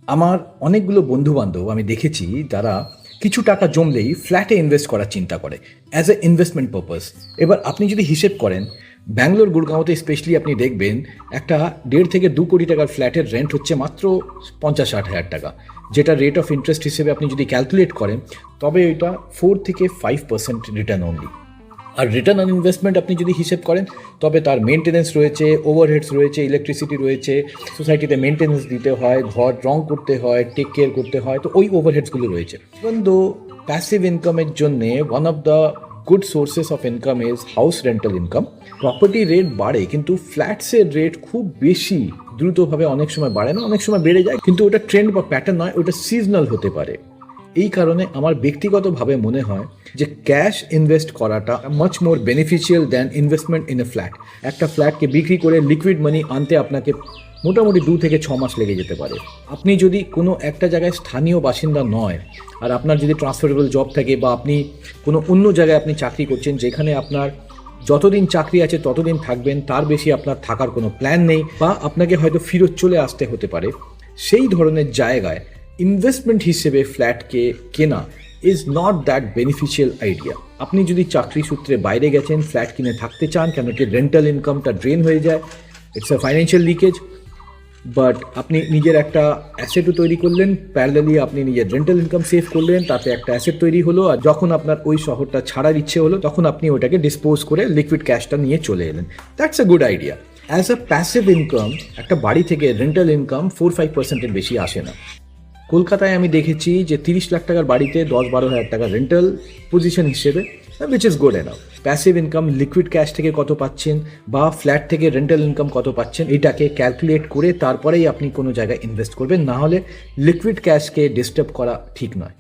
আমার অনেকগুলো বন্ধু-বান্ধব আমি দেখেছি যারা কিছু টাকা জমলেই ফ্ল্যাটে ইনভেস্ট করার চিন্তা করে অ্যাজ এ ইনভেস্টমেন্ট পারপাস। এবার আপনি যদি হিসেব করেন, ব্যাঙ্গালোর গুড়গাঁওতে স্পেশালি আপনি দেখবেন একটা 1.5 থেকে 2 কোটি টাকার ফ্ল্যাটের রেন্ট হচ্ছে মাত্র 50-60 হাজার টাকা, যেটা রেট অফ ইন্টারেস্ট হিসেবে আপনি যদি ক্যালকুলেট করেন তবে এটা 4 থেকে 5% রিটার্ন অনলি। আর রিটার্ন অন ইনভেস্টমেন্ট আপনি যদি হিসেব করেন তবে তার মেনটেন্যান্স রয়েছে, ওভারহেডস রয়েছে, ইলেকট্রিসিটি রয়েছে, সোসাইটিতে মেনটেন্যান্স দিতে হয়, ঘর রং করতে হয়, টেক কেয়ার করতে হয়, তো ওই ওভারহেডসগুলো রয়েছে। ইভেন দো প্যাসিভ ইনকামের জন্যে one of the good sources of income is house rental income. Property rate বাড়ে কিন্তু ফ্ল্যাটসের রেট খুব বেশি দ্রুতভাবে অনেক সময় বাড়ে না, অনেক সময় বেড়ে যায়, কিন্তু ওটা ট্রেন্ড বা প্যাটার্ন নয়, ওটা সিজনাল হতে পারে। এই কারণে আমার ব্যক্তিগতভাবে মনে হয় যে ক্যাশ ইনভেস্ট করাটা much more beneficial than investment in a flat. একটা ফ্ল্যাটকে বিক্রি করে লিকুইড মানি আনতে আপনাকে মোটামুটি 2 থেকে 6 মাস লেগে যেতে পারে। আপনি যদি কোনো একটা জায়গায় স্থানীয় বাসিন্দা নয় আর আপনার যদি ট্রান্সফারেবল জব থাকে বা আপনি কোনো অন্য জায়গায় আপনি চাকরি করছেন যেখানে আপনার যতদিন চাকরি আছে ততদিন থাকবেন, তার বেশি আপনার থাকার কোনো প্ল্যান নেই, বা আপনাকে হয়তো ফেরত চলে আসতে হতে পারে, সেই ধরনের জায়গায় ইনভেস্টমেন্ট হিসেবে ফ্ল্যাটকে কেনা is not that beneficial idea. আপনি যদি চাকরি সূত্রে বাইরে গেছেন, ফ্ল্যাট কিনে থাকতে চান, কেন কি রেন্টাল ইনকামটা ড্রেন হয়ে যায়, it's a financial leakage. But আপনি নিজের একটা অ্যাসেটও তৈরি করলেন, প্যারালালি আপনি নিজের রেন্টাল ইনকাম সেভ করলেন, তাতে একটা অ্যাসেট তৈরি হলো, আর যখন আপনার ওই শহরটা ছাড়ার ইচ্ছে হলো তখন আপনি ওটাকে ডিসপোজ করে লিকুইড ক্যাশটা নিয়ে চলে এলেন। That's a good idea. As a passive income একটা বাড়ি থেকে রেন্টাল ইনকাম 4-5%-এর বেশি আসে না। কলকাতায় আমি দেখেছি যে 30 লাখ টাকার বাড়িতে 10-12 হাজার টাকা রেন্টাল পজিশন হিসেবে, which is good enough. Passive income liquid cash থেকে কত পাচ্ছেন বা ফ্ল্যাট থেকে রেন্টাল ইনকাম কত পাচ্ছেন, এটাকে ক্যালকুলেট করে তারপরেই আপনি কোনো জায়গায় ইনভেস্ট করবেন, না হলে লিকুইড ক্যাশকে ডিস্টার্ব করা ঠিক নয়।